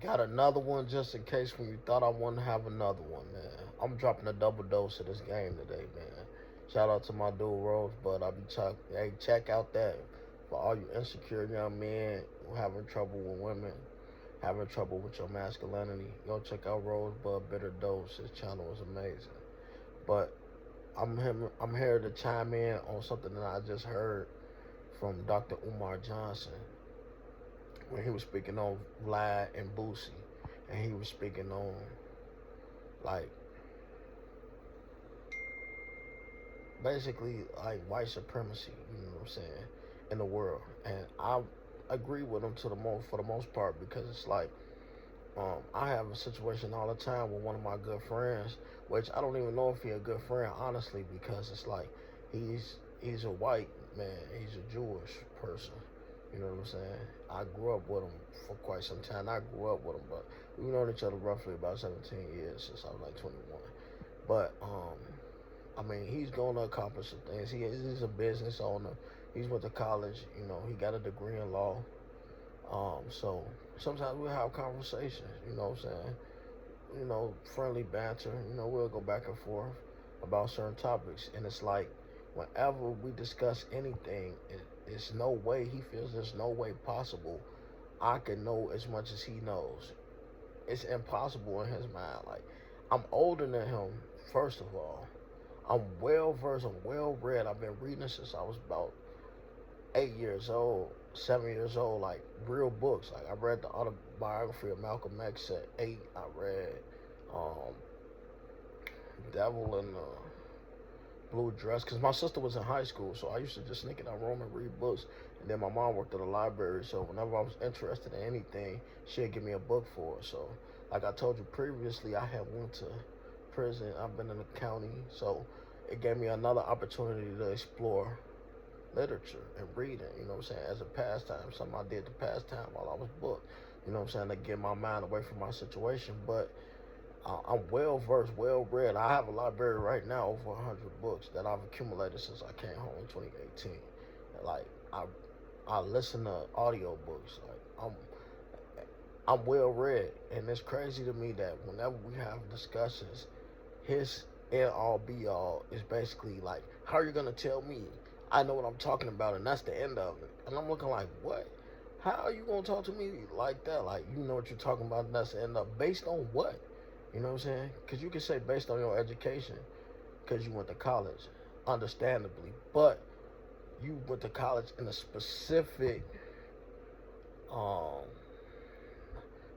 Got another one just in case when you thought I wouldn't have another one, man. I'm dropping a double dose of this game today, man. Shout out to my dude Rosebud. I'll be talking. Hey, check out that for all you insecure young men who having trouble with women, having trouble with your masculinity. Go check out Rosebud Bitter Dose. His channel is amazing. But I'm here to chime in on something that I just heard from Dr. Umar Johnson when he was speaking on Vlad and Boosie, and he was speaking on like basically like white supremacy, you know what I'm saying, in the world. And I agree with him to the most for the most part because it's like I have a situation all the time with one of my good friends, which I don't even know if he's a good friend honestly because it's like he's a white man, he's a Jewish person. You know what I'm saying? I grew up with him for quite some time. I grew up with him, but we've known each other roughly about 17 years since I was like 21. But I mean, he's going to accomplish some things. He's a business owner. He's went to college. You know, he got a degree in law. So sometimes we'll have conversations. You know what I'm saying? You know, friendly banter. You know, we'll go back and forth about certain topics, and it's like whenever we discuss anything, it's no way he feels there's no way possible I can know as much as he knows. It's impossible in his mind. Like I'm older than him. First of all, I'm well versed. I'm well read. I've been reading since I was about 8 years old, 7 years old. Like real books. Like I read the autobiography of Malcolm X at 8. I read um, Devil in the Blue Dress because my sister was in high school, so I used to just sneak in her room and read books. And then my mom worked at a library, so whenever I was interested in anything, she'd give me a book for it. So, like I told you previously, I had went to prison. I've been in the county, so it gave me another opportunity to explore literature and reading. You know what I'm saying? As a pastime, something I did to pastime while I was booked. You know what I'm saying? To get my mind away from my situation, but I'm well versed, well read. I have a library right now over 100 books that I've accumulated since I came home in 2018. Like I listen to audio books. Like I'm well read, and it's crazy to me that whenever we have discussions, his end all be all is basically like, how are you gonna tell me I know what I'm talking about, and that's the end of it? And I'm looking like, what? How are you gonna talk to me like that? Like you know what you're talking about, and that's the end of based on what? You know what I'm saying? Because you can say based on your education, because you went to college, understandably, but you went to college in a specific, um,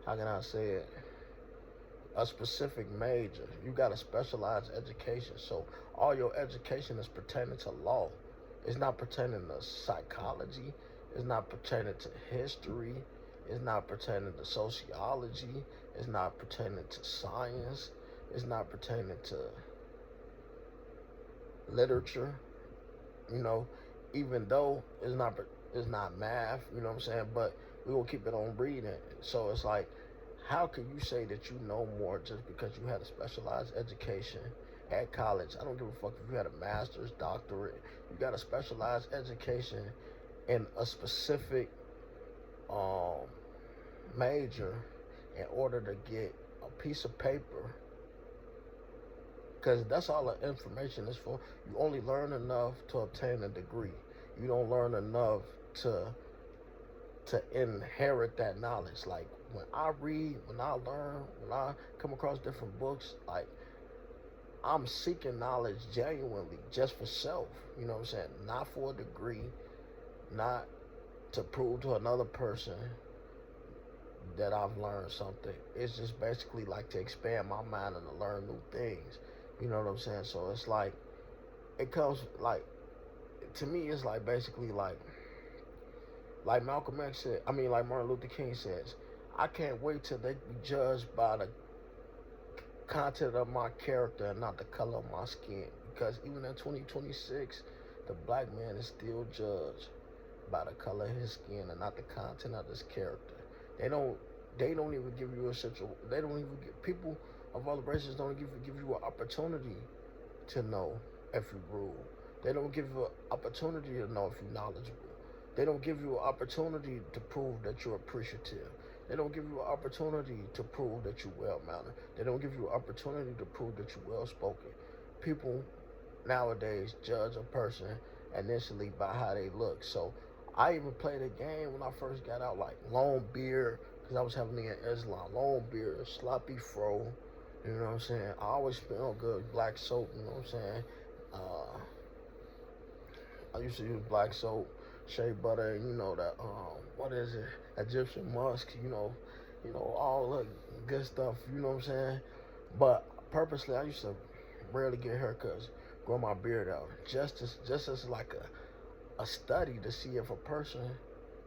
how can I say it? A specific major. You got a specialized education, so all your education is pertaining to law. It's not pertaining to psychology. It's not pertaining to history. It's not pertaining to sociology. It's not pertaining to science. It's not pertaining to literature. You know, even though it's not math. You know what I'm saying? But we will keep it on reading. So it's like, how can you say that you know more just because you had a specialized education at college? I don't give a fuck if you had a master's, doctorate. You got a specialized education in a specific um, major in order to get a piece of paper, because that's all the information is for. You only learn enough to obtain a degree. You don't learn enough to inherit that knowledge. Like when I read, when I learn, when I come across different books, like I'm seeking knowledge genuinely just for self. You know what I'm saying? Not for a degree, not to prove to another person that I've learned something. It's just basically like to expand my mind and to learn new things. You know what I'm saying? So it's like it comes like to me it's like basically like Malcolm X said, I mean like Martin Luther King says, I can't wait till they be judged by the content of my character and not the color of my skin. Because even in 2026, the black man is still judged by the color of his skin and not the content of his character. They don't they don't even give you a situation. They don't even give people of other races don't even give you an opportunity to know if you rule. They don't give you an opportunity to know if you're knowledgeable. They don't give you an opportunity to prove that you're appreciative. They don't give you an opportunity to prove that you're well mannered. They don't give you an opportunity to prove that you're well spoken. People nowadays judge a person initially by how they look. So I even played a game when I first got out, like long beard, because I was having it in Islam. Long beard, sloppy fro. You know what I'm saying? I always smell good. Black soap. You know what I'm saying? Uh, I used to use black soap, shea butter, and that what is it? Egyptian musk, all the good stuff, you know what I'm saying? But purposely I used to rarely get haircuts, grow my beard out. Just as like a study to see if a person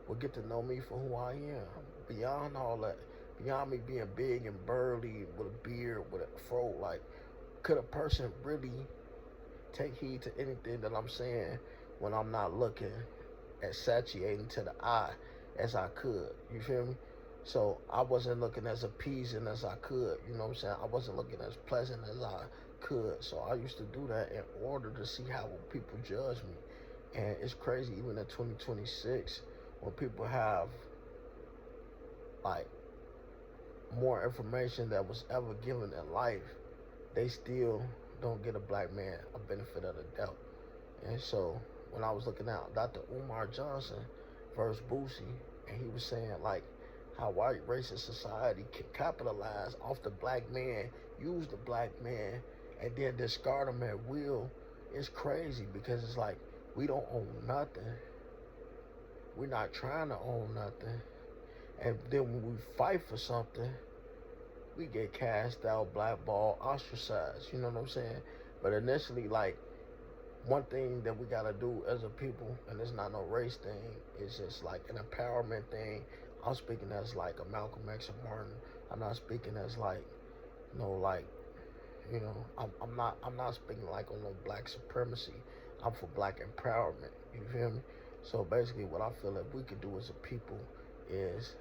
would get to know me for who I am. Beyond all that, beyond me being big and burly with a beard, with a fro, like could a person really take heed to anything that I'm saying when I'm not looking as satiating to the eye as I could. You feel me? So I wasn't looking as appeasing as I could. You know what I'm saying? I wasn't looking as pleasant as I could. So I used to do that in order to see how people judge me. And it's crazy, even in 2026, when people have like more information that was ever given in life, they still don't get a black man a benefit of the doubt. And so when I was looking at Dr. Umar Johnson versus Boosie, and he was saying like how white racist society can capitalize off the black man, use the black man, and then discard him at will. It's crazy because it's like we don't own nothing. We're not trying to own nothing. And then when we fight for something, we get cast out, blackballed, ostracized. You know what I'm saying? But initially, like, one thing that we gotta do as a people, and it's not no race thing, it's just like an empowerment thing. I'm speaking as like a Malcolm X and Martin. I'm not speaking as like, I'm not speaking like on no black supremacy. I'm for black empowerment. You feel me? So basically, what I feel like we could do as a people is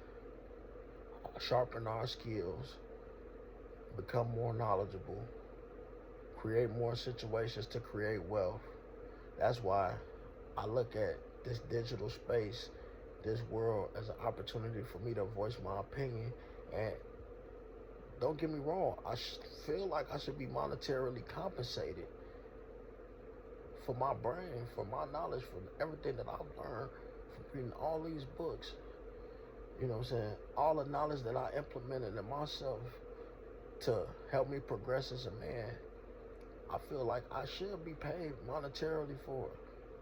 sharpen our skills, become more knowledgeable, create more situations to create wealth. That's why I look at this digital space, this world, as an opportunity for me to voice my opinion. And don't get me wrong, I feel like I should be monetarily compensated for my brain, for my knowledge, for everything that I've learned from reading all these books. You know what I'm saying? All the knowledge that I implemented in myself to help me progress as a man, I feel like I should be paid monetarily for it.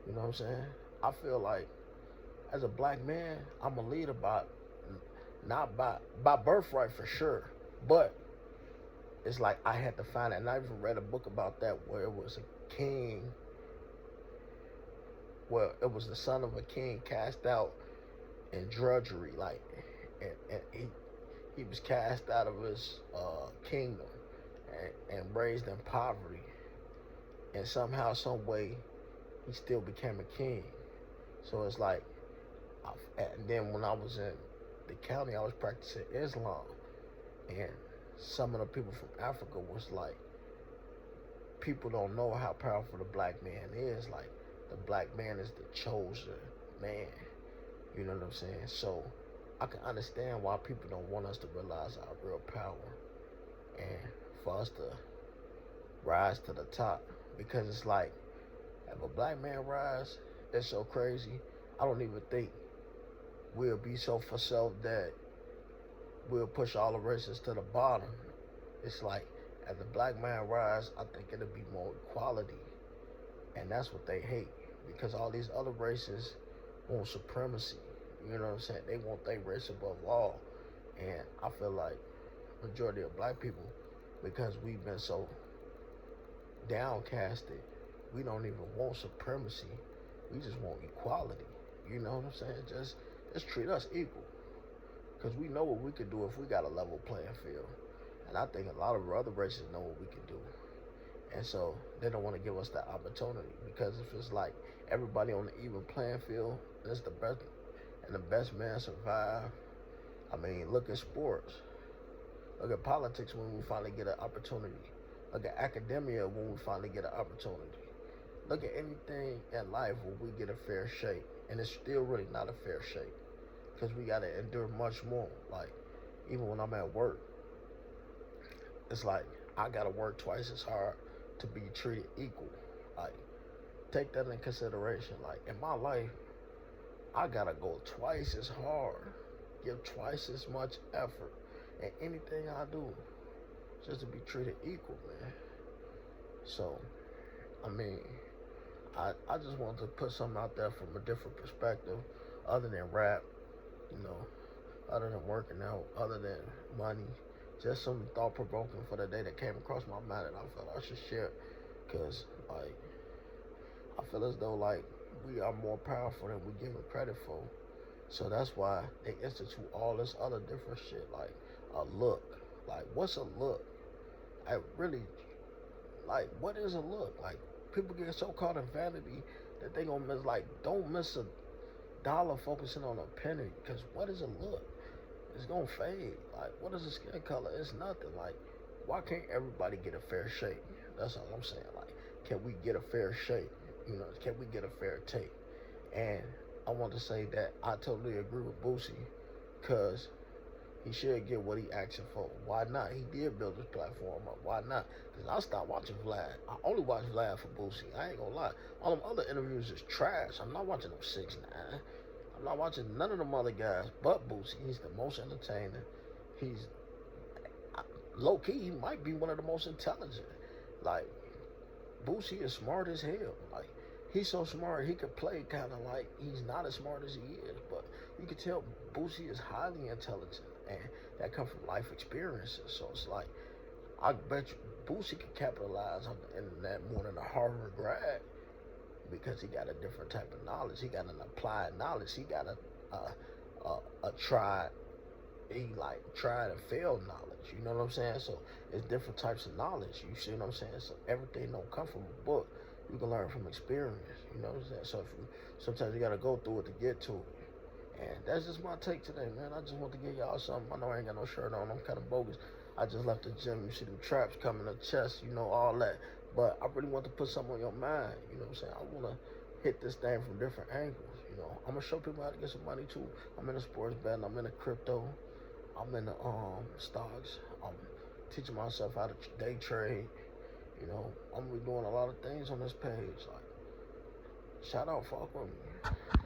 You know what I'm saying? I feel like as a black man, I'm a leader not by birthright for sure, but it's like I had to find it. And I even read a book about that where it was a king. Well, it was the son of a king cast out in drudgery, like, and he was cast out of his kingdom and raised in poverty, and somehow, some way, he still became a king. So it's like, and then when I was in the county, I was practicing Islam, and some of the people from Africa was like, people don't know how powerful the black man is. Like, the black man is the chosen man. You know what I'm saying? So I can understand why people don't want us to realize our real power and for us to rise to the top. Because it's like, if a black man rise, it's so crazy. I don't even think we'll be so for self that we'll push all the races to the bottom. It's like, as the black man rise, I think it'll be more equality. And that's what they hate. Because all these other races want supremacy. You know what I'm saying? They want their race above all. And I feel like majority of black people, because we've been so downcasted, we don't even want supremacy. We just want equality. You know what I'm saying? Just treat us equal. Because we know what we can do if we got a level playing field. And I think a lot of other races know what we can do. And so they don't want to give us that opportunity. Because if it's like everybody on the even playing field, that's the best, and the best man survive. I mean, look at sports. Look at politics when we finally get an opportunity. Look at academia when we finally get an opportunity. Look at anything in life when we get a fair shake. And it's still really not a fair shake. Because we got to endure much more. Like, Even when I'm at work, it's like I gotta work twice as hard to be treated equal. Like, take that in consideration. Like, in my life, I gotta go twice as hard, give twice as much effort in anything I do just to be treated equal, man. So, I mean, I just wanted to put something out there from a different perspective, other than rap, you know, other than working out, other than money. Just some thought provoking for the day that came across my mind that I felt I should share. Cause like I feel as though like we are more powerful than we give it credit for. So that's why they institute all this other different shit like a look. Like what's a look? I really like what is a look? Like people get so caught in vanity that they gonna miss like don't miss a dollar focusing on a penny. Cause what is a look? It's gonna fade. Like what is a skin color? It's nothing. Like why can't everybody get a fair shake? That's all I'm saying. Like can we get a fair shake? You know, can we get a fair take? And I want to say that I totally agree with Boosie, cause he should get what he asking for. Why not? He did build his platform up. Why not? Because I stopped watching Vlad. I only watch Vlad for Boosie. I ain't gonna lie. All them other interviews is trash. I'm not watching them 6ix9ine. I'm not watching none of them other guys but Boosie. He's the most entertaining. He's low key. He might be one of the most intelligent. Like Boosie is smart as hell. Like he's so smart he could play kind of like he's not as smart as he is, but you can tell Boosie is highly intelligent, and that comes from life experiences. So it's like I bet you Boosie could capitalize on the internet more than a Harvard grad because he got a different type of knowledge. He got an applied knowledge. He got a tried he like tried and failed knowledge. You know what I'm saying? So it's different types of knowledge. You see what I'm saying? So everything don't come from a book. You can learn from experience. You know what I'm saying? So if you, sometimes you gotta go through it to get to it. And that's just my take today, man. I just want to give y'all something. I know I ain't got no shirt on. I'm kind of bogus. I just left the gym. You see them traps coming, the chest, you know, all that. But I really want to put something on your mind. You know what I'm saying? I want to hit this thing from different angles. You know, I'm going to show people how to get some money, too. I'm in the sports betting. I'm in the crypto. I'm in the stocks. I'm teaching myself how to day trade. You know, I'm going to be doing a lot of things on this page. Like, shout out, fuck with me.